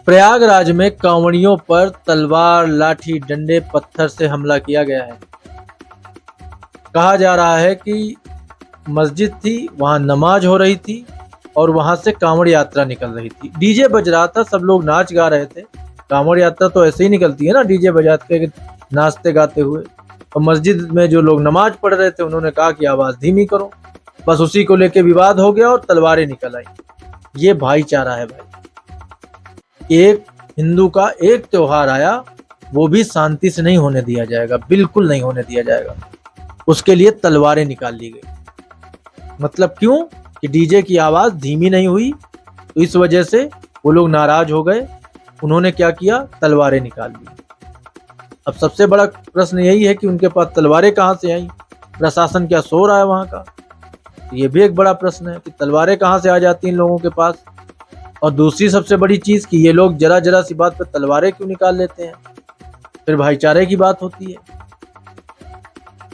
प्रयागराज में कांवड़ियों पर तलवार, लाठी, डंडे, पत्थर से हमला किया गया है। कहा जा रहा है कि मस्जिद थी, वहां नमाज हो रही थी और वहां से कांवड़ यात्रा निकल रही थी। डीजे बज रहा था, सब लोग नाच गा रहे थे। कांवड़ यात्रा तो ऐसे ही निकलती है ना, डीजे बजाते नाचते गाते हुए। और मस्जिद में जो लोग नमाज पढ़ रहे थे उन्होंने कहा कि आवाज धीमी करो। बस उसी को लेके विवाद हो गया और तलवारें निकल आई। ये भाईचारा है भाई। एक हिंदू का एक त्योहार आया, वो भी शांति से नहीं होने दिया जाएगा, बिल्कुल नहीं होने दिया जाएगा। उसके लिए तलवारें निकाल ली गई। मतलब क्यों? कि डीजे की आवाज धीमी नहीं हुई, तो इस वजह से वो लोग नाराज हो गए। उन्होंने क्या किया? तलवारें निकाल ली। अब सबसे बड़ा प्रश्न यही है कि उनके पास तलवारें कहां से आई? प्रशासन क्या सो रहा है वहां का? ये भी एक बड़ा प्रश्न है कि तलवारें कहां से आ जाती हैं इन लोगों के पास। और दूसरी सबसे बड़ी चीज कि ये लोग जरा जरा सी बात पर तलवारें क्यों निकाल लेते हैं? फिर भाईचारे की बात होती है,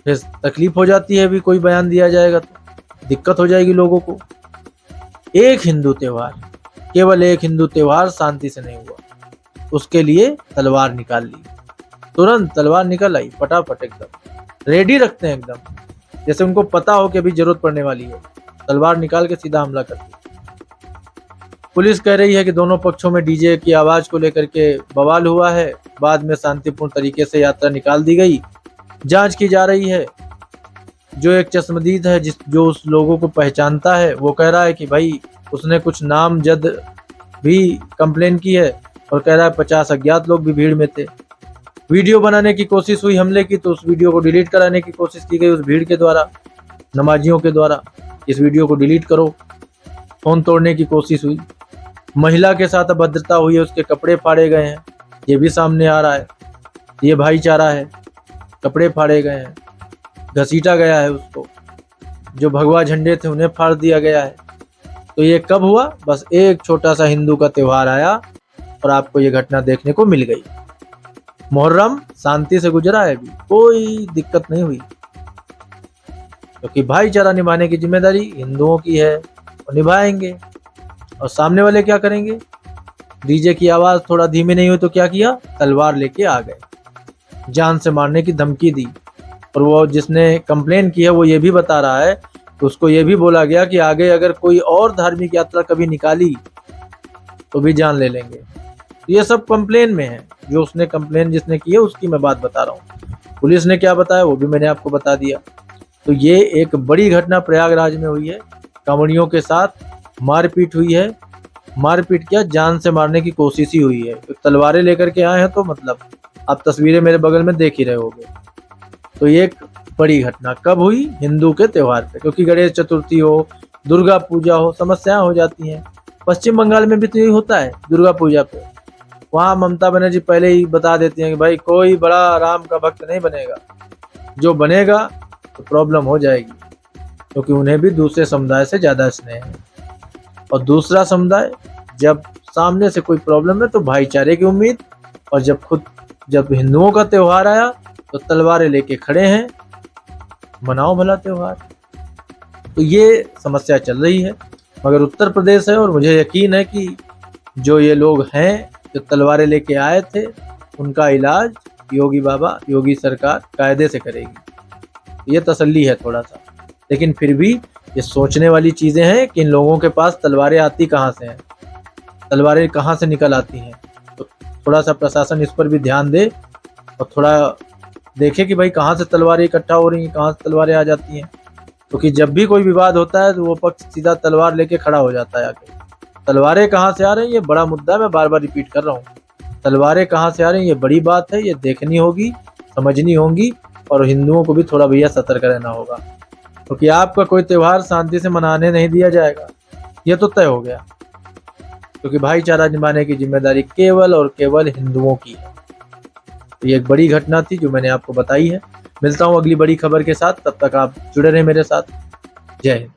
फिर तकलीफ हो जाती है। भी कोई बयान दिया जाएगा तो दिक्कत हो जाएगी लोगों को। एक हिंदू त्योहार, केवल एक हिंदू त्योहार शांति से नहीं हुआ, उसके लिए तलवार निकाल ली। तुरंत तलवार निकल आई, फटाफट एकदम रेडी रखते हैं, एकदम जैसे उनको पता हो कि अभी जरूरत पड़ने वाली है। तलवार निकाल के सीधा हमला कर दिया। पुलिस कह रही है कि दोनों पक्षों में डीजे की आवाज को लेकर के बवाल हुआ है। बाद में शांतिपूर्ण तरीके से यात्रा निकाल दी गई। जांच की जा रही है। जो एक चश्मदीद है, जो उस लोगों को पहचानता है, वो कह रहा है कि भाई उसने कुछ नामजद भी कंप्लेन की है और कह रहा है 50 अज्ञात लोग भी भीड़ में थे। वीडियो बनाने की कोशिश हुई हमले की, तो उस वीडियो को डिलीट कराने की कोशिश की गई उस भीड़ के द्वारा, नमाजियों के द्वारा। इस वीडियो को डिलीट करो। फोन तोड़ने की कोशिश हुई। महिला के साथ अभद्रता हुई है, उसके कपड़े फाड़े गए हैं, ये भी सामने आ रहा है। ये भाईचारा है। कपड़े फाड़े गए हैं, घसीटा गया है उसको। जो भगवा झंडे थे उन्हें फाड़ दिया गया है। तो ये कब हुआ? बस एक छोटा सा हिंदू का त्योहार आया और आपको ये घटना देखने को मिल गई। मुहर्रम शांति से गुजरा है, भी कोई दिक्कत नहीं हुई, क्योंकि भाईचारा निभाने की जिम्मेदारी हिंदुओं की है और निभाएंगे। और सामने वाले क्या करेंगे? डीजे की आवाज थोड़ा धीमी नहीं हुई तो क्या किया? तलवार लेके आ गए, जान से मारने की धमकी दी। और वो जिसने कंप्लेन की है वो ये भी बता रहा है तो उसको ये भी बोला गया कि आगे अगर कोई और धार्मिक यात्रा कभी निकाली तो भी जान ले लेंगे। ये सब कंप्लेन में है। जो उसने कंप्लेन जिसने की है उसकी मैं बात बता रहा हूँ। पुलिस ने क्या बताया वो भी मैंने आपको बता दिया। तो ये एक बड़ी घटना प्रयागराज में हुई है। कांवड़ियों के साथ मारपीट हुई है। मारपीट क्या, जान से मारने की कोशिश ही हुई है। तो तलवारें लेकर के आए हैं, तो मतलब आप तस्वीरें मेरे बगल में देख ही रहे होगे। तो ये एक बड़ी घटना कब हुई? हिंदू के त्योहार पे, क्योंकि गणेश चतुर्थी हो, दुर्गा पूजा हो, समस्याएं हो जाती हैं। पश्चिम बंगाल में भी तो यही होता है दुर्गा पूजा पे। वहाँ ममता बनर्जी पहले ही बता देती हैं कि भाई कोई बड़ा राम का भक्त नहीं बनेगा, जो बनेगा तो प्रॉब्लम हो जाएगी, क्योंकि उन्हें भी दूसरे समुदाय से ज्यादा स्नेह है। और दूसरा समुदाय जब सामने से कोई प्रॉब्लम है तो भाईचारे की उम्मीद, और जब हिंदुओं का त्योहार आया तो तलवारें लेके खड़े हैं, मनाओ भला त्योहार। तो ये समस्या चल रही है। मगर उत्तर प्रदेश है और मुझे यकीन है कि जो ये लोग हैं जो तलवारें लेके आए थे, उनका इलाज योगी बाबा, योगी सरकार कायदे से करेगी। ये तसल्ली है थोड़ा सा। लेकिन फिर भी ये सोचने वाली चीजें हैं कि इन लोगों के पास तलवारें आती कहाँ से हैं, तलवारें कहाँ से निकल आती हैं। तो थोड़ा सा प्रशासन इस पर भी ध्यान दे और थोड़ा देखे कि भाई कहाँ से तलवारें इकट्ठा हो रही हैं, कहाँ से तलवारें आ जाती हैं। क्योंकि जब भी कोई विवाद होता है तो वो पक्ष सीधा तलवार लेके खड़ा हो जाता है आके। तलवारें कहाँ से आ रही हैं ये बड़ा मुद्दा है, मैं बार बार रिपीट कर रहा हूँ। तलवारें कहाँ से आ रही हैं ये बड़ी बात है, ये देखनी होगी, समझनी होगी। और हिंदुओं को भी थोड़ा भैया सतर्क रहना होगा, क्योंकि आपका कोई त्योहार शांति से मनाने नहीं दिया जाएगा, ये तो तय हो गया। क्योंकि भाईचारा निभाने की जिम्मेदारी केवल और केवल हिंदुओं की है। तो ये एक बड़ी घटना थी जो मैंने आपको बताई है। मिलता हूँ अगली बड़ी खबर के साथ, तब तक आप जुड़े रहें मेरे साथ। जय हिंद।